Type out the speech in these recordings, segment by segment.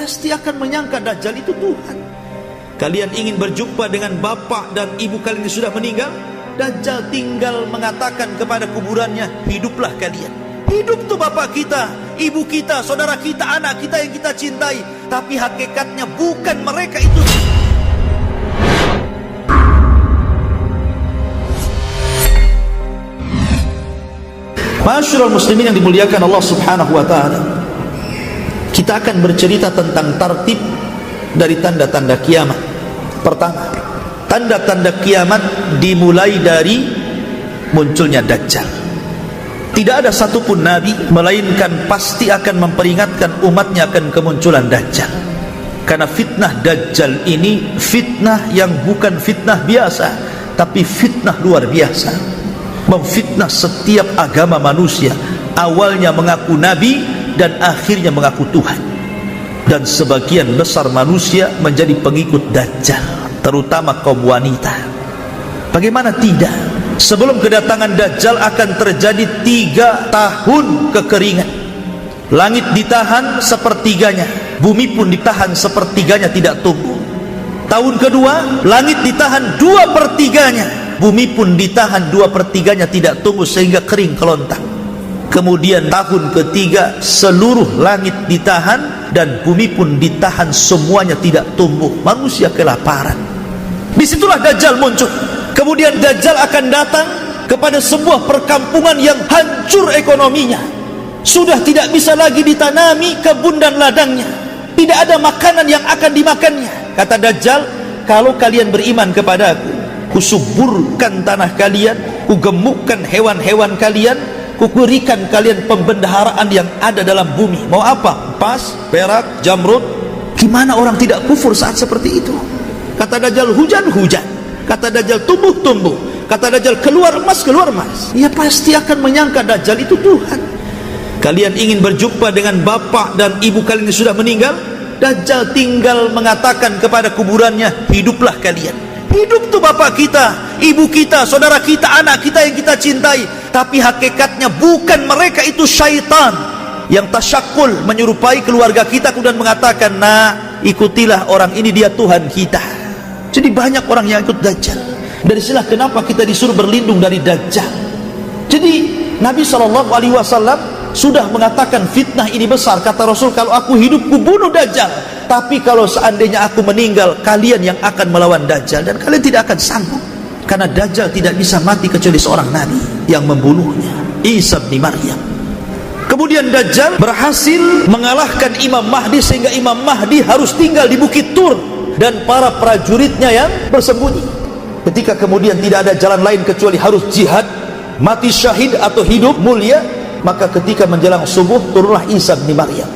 pasti akan menyangka Dajjal itu Tuhan. Kalian ingin berjumpa dengan bapak dan ibu kalian yang sudah meninggal? Dajjal tinggal mengatakan kepada kuburannya, hiduplah kalian. Hidup tuh bapak kita, ibu kita, saudara kita, anak kita yang kita cintai. Tapi hakikatnya bukan mereka itu. Masyarul muslimin yang dimuliakan Allah subhanahu wa ta'ala, kita akan bercerita tentang tartib dari tanda-tanda kiamat. Pertama, tanda-tanda kiamat dimulai dari munculnya Dajjal. Tidak ada satupun nabi melainkan pasti akan memperingatkan umatnya akan kemunculan Dajjal. Karena fitnah Dajjal ini fitnah yang bukan fitnah biasa, tapi fitnah luar biasa. Memfitnah setiap agama manusia, awalnya mengaku nabi dan akhirnya mengaku Tuhan. Dan sebagian besar manusia menjadi pengikut Dajjal, terutama kaum wanita. Bagaimana tidak? Sebelum kedatangan Dajjal akan terjadi 3 tahun kekeringan. Langit ditahan sepertiganya, bumi pun ditahan sepertiganya tidak tumbuh. Tahun kedua, langit ditahan 2/3-nya, bumi pun ditahan 2/3-nya tidak tumbuh sehingga kering kelontang. Kemudian tahun ketiga, seluruh langit ditahan dan bumi pun ditahan, semuanya tidak tumbuh. Manusia kelaparan. Disitulah Dajjal muncul. Kemudian Dajjal akan datang kepada sebuah perkampungan yang hancur ekonominya. Sudah tidak bisa lagi ditanami kebun dan ladangnya. Tidak ada makanan yang akan dimakannya. Kata Dajjal, kalau kalian beriman kepadaku, kusuburkan tanah kalian, kugemukkan hewan-hewan kalian, kuberikan kalian pembendaharaan yang ada dalam bumi. Mau apa? Emas, perak, jamrud. Gimana orang tidak kufur saat seperti itu? Kata Dajjal, hujan-hujan. Kata Dajjal, tumbuh-tumbuh. Kata Dajjal, keluar emas. Ya pasti akan menyangka Dajjal itu Tuhan. Kalian ingin berjumpa dengan bapak dan ibu kalian yang sudah meninggal? Dajjal tinggal mengatakan kepada kuburannya, hiduplah kalian. Hidup tuh bapak kita, ibu kita, saudara kita, anak kita yang kita cintai. Tapi hakikatnya bukan mereka itu syaitan yang tasyakul menyerupai keluarga kita kemudian mengatakan, nah ikutilah orang ini, dia Tuhan kita. Jadi banyak orang yang ikut Dajjal. Dari sinilah kenapa kita disuruh berlindung dari Dajjal. Jadi Nabi SAW sudah mengatakan fitnah ini besar. Kata Rasul, kalau aku hidup ku bunuh Dajjal, tapi kalau seandainya aku meninggal, kalian yang akan melawan Dajjal. Dan kalian tidak akan sanggup, karena Dajjal tidak bisa mati kecuali seorang nabi yang membunuhnya, Isa bin Maryam. Kemudian Dajjal berhasil mengalahkan Imam Mahdi, sehingga Imam Mahdi harus tinggal di Bukit Tur dan para prajuritnya yang bersembunyi. Ketika kemudian tidak ada jalan lain kecuali harus jihad, mati syahid atau hidup mulia, maka ketika menjelang subuh turunlah Isa bin Maryam.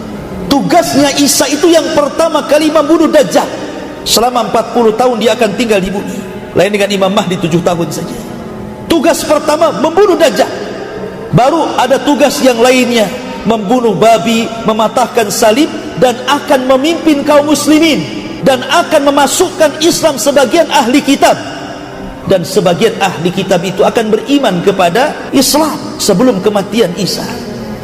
Tugasnya Isa itu yang pertama kali membunuh Dajjal. Selama 40 tahun dia akan tinggal di bumi. Lain dengan Imam Mahdi 7 tahun saja. Tugas pertama membunuh Dajjal. Baru ada tugas yang lainnya, membunuh babi, mematahkan salib, dan akan memimpin kaum muslimin, dan akan memasukkan Islam sebagian ahli kitab. Dan sebagian ahli kitab itu akan beriman kepada Islam sebelum kematian Isa.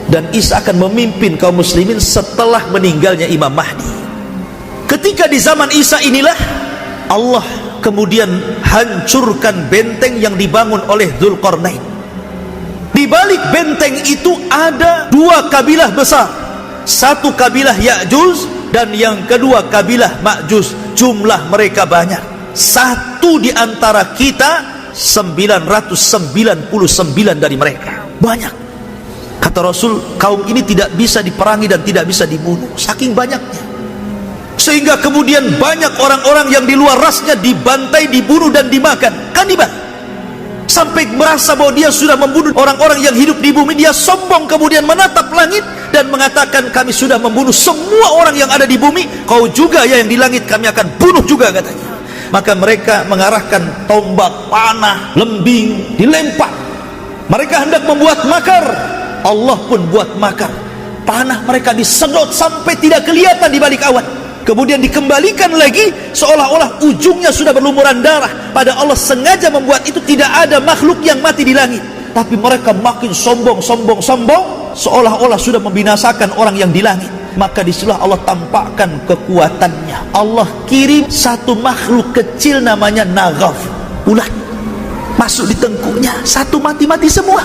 Dan Isa akan memimpin kaum muslimin setelah meninggalnya Imam Mahdi. Ketika di zaman Isa inilah Allah kemudian hancurkan benteng yang dibangun oleh Dzulqarnain. Di balik benteng itu ada 2 kabilah besar. Satu kabilah Ya'juj dan yang kedua kabilah Ma'juj. Jumlah mereka banyak. Satu di antara kita 999 dari mereka. Banyak. Kata Rasul, kaum ini tidak bisa diperangi dan tidak bisa dibunuh, saking banyaknya. Sehingga kemudian banyak orang-orang yang di luar rasnya dibantai, dibunuh dan dimakan. Kanibal. Sampai merasa bahwa dia sudah membunuh orang-orang yang hidup di bumi. Dia sombong kemudian menatap langit dan mengatakan, kami sudah membunuh semua orang yang ada di bumi. Kau juga ya yang di langit, kami akan bunuh juga, katanya. Maka mereka mengarahkan tombak, panah, lembing, dilempar. Mereka hendak membuat makar. Allah pun buat makar. Panah mereka disedot sampai tidak kelihatan di balik awan. Kemudian dikembalikan lagi seolah-olah ujungnya sudah berlumuran darah. Pada Allah sengaja membuat itu tidak ada makhluk yang mati di langit. Tapi mereka makin sombong, seolah-olah sudah membinasakan orang yang di langit. maka disitulah Allah tampakkan kekuatannya. Allah kirim satu makhluk kecil namanya naghaf, ulat, masuk di tengkuknya, satu mati-mati semua.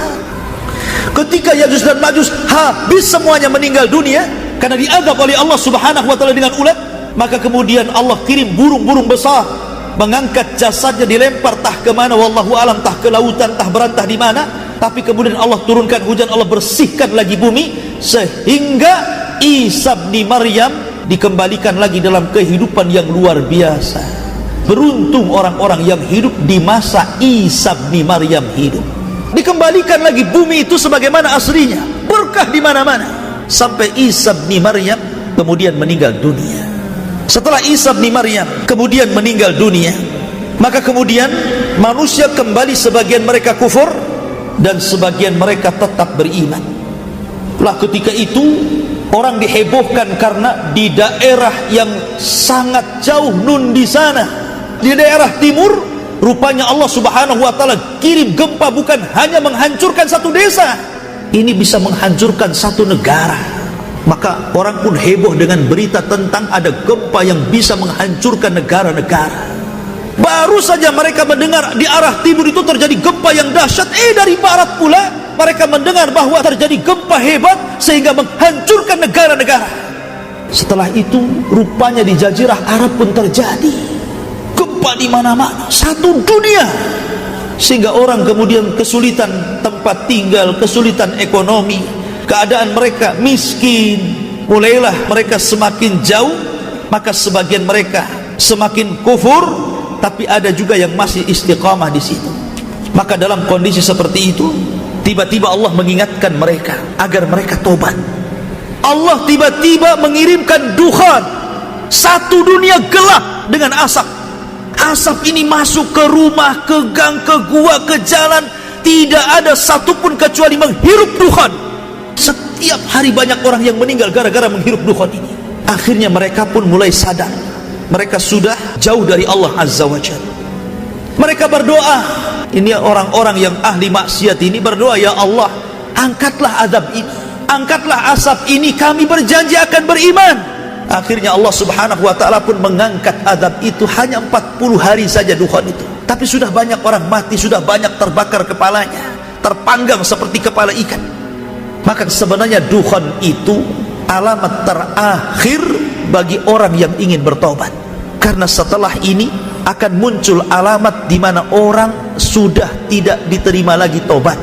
Ketika Yajuj dan Majuj habis semuanya meninggal dunia karena diazab oleh Allah Subhanahu wa taala dengan ulat, maka kemudian Allah kirim burung-burung besar mengangkat jasadnya, dilempar tah ke mana wallahu alam, tah ke lautan, tah berantah di mana. Tapi kemudian Allah turunkan hujan, Allah bersihkan lagi bumi, sehingga Isa bin Maryam dikembalikan lagi dalam kehidupan yang luar biasa. Beruntung orang-orang yang hidup di masa Isa bin Maryam hidup. Dikembalikan lagi bumi itu sebagaimana aslinya, berkah di mana-mana, sampai Isa bin Maryam kemudian meninggal dunia. Setelah Isa bin Maryam kemudian meninggal dunia, maka kemudian manusia kembali, sebagian mereka kufur dan sebagian mereka tetap beriman. Lah ketika itu orang dihebohkan karena di daerah yang sangat jauh nun di sana, di daerah timur, rupanya Allah Subhanahu wa taala kirim gempa, bukan hanya menghancurkan satu desa, ini bisa menghancurkan satu negara. Maka orang pun heboh dengan berita tentang ada gempa yang bisa menghancurkan negara-negara. Baru saja mereka mendengar di arah timur itu terjadi gempa yang dahsyat, dari barat pula mereka mendengar bahwa terjadi gempa hebat sehingga menghancurkan negara-negara. Setelah itu rupanya di Jazirah Arab pun terjadi gempa di mana-mana, satu dunia, sehingga orang kemudian kesulitan tempat tinggal, kesulitan ekonomi, keadaan mereka miskin. Mulailah mereka semakin jauh, maka sebagian mereka semakin kufur, tapi ada juga yang masih istiqamah di situ. Maka dalam kondisi seperti itu, tiba-tiba Allah mengingatkan mereka agar mereka tobat. Allah tiba-tiba mengirimkan dukhan, satu dunia gelap dengan asap. Asap ini masuk ke rumah, ke gang, ke gua, ke jalan, tidak ada satupun kecuali menghirup dukhan. Setiap hari banyak orang yang meninggal gara-gara menghirup dukhan ini. Akhirnya mereka pun mulai sadar, mereka sudah jauh dari Allah Azza wa Jalla. Mereka berdoa, ini orang-orang yang ahli maksiat ini berdoa, ya Allah, angkatlah azab ini, angkatlah asap ini, kami berjanji akan beriman. Akhirnya Allah Subhanahu wa taala pun mengangkat azab itu, hanya 40 hari saja dukhan itu. Tapi sudah banyak orang mati, sudah banyak terbakar kepalanya, terpanggang seperti kepala ikan. Maka sebenarnya dukhan itu alamat terakhir bagi orang yang ingin bertobat. Karena setelah ini akan muncul alamat di mana orang sudah tidak diterima lagi tobat.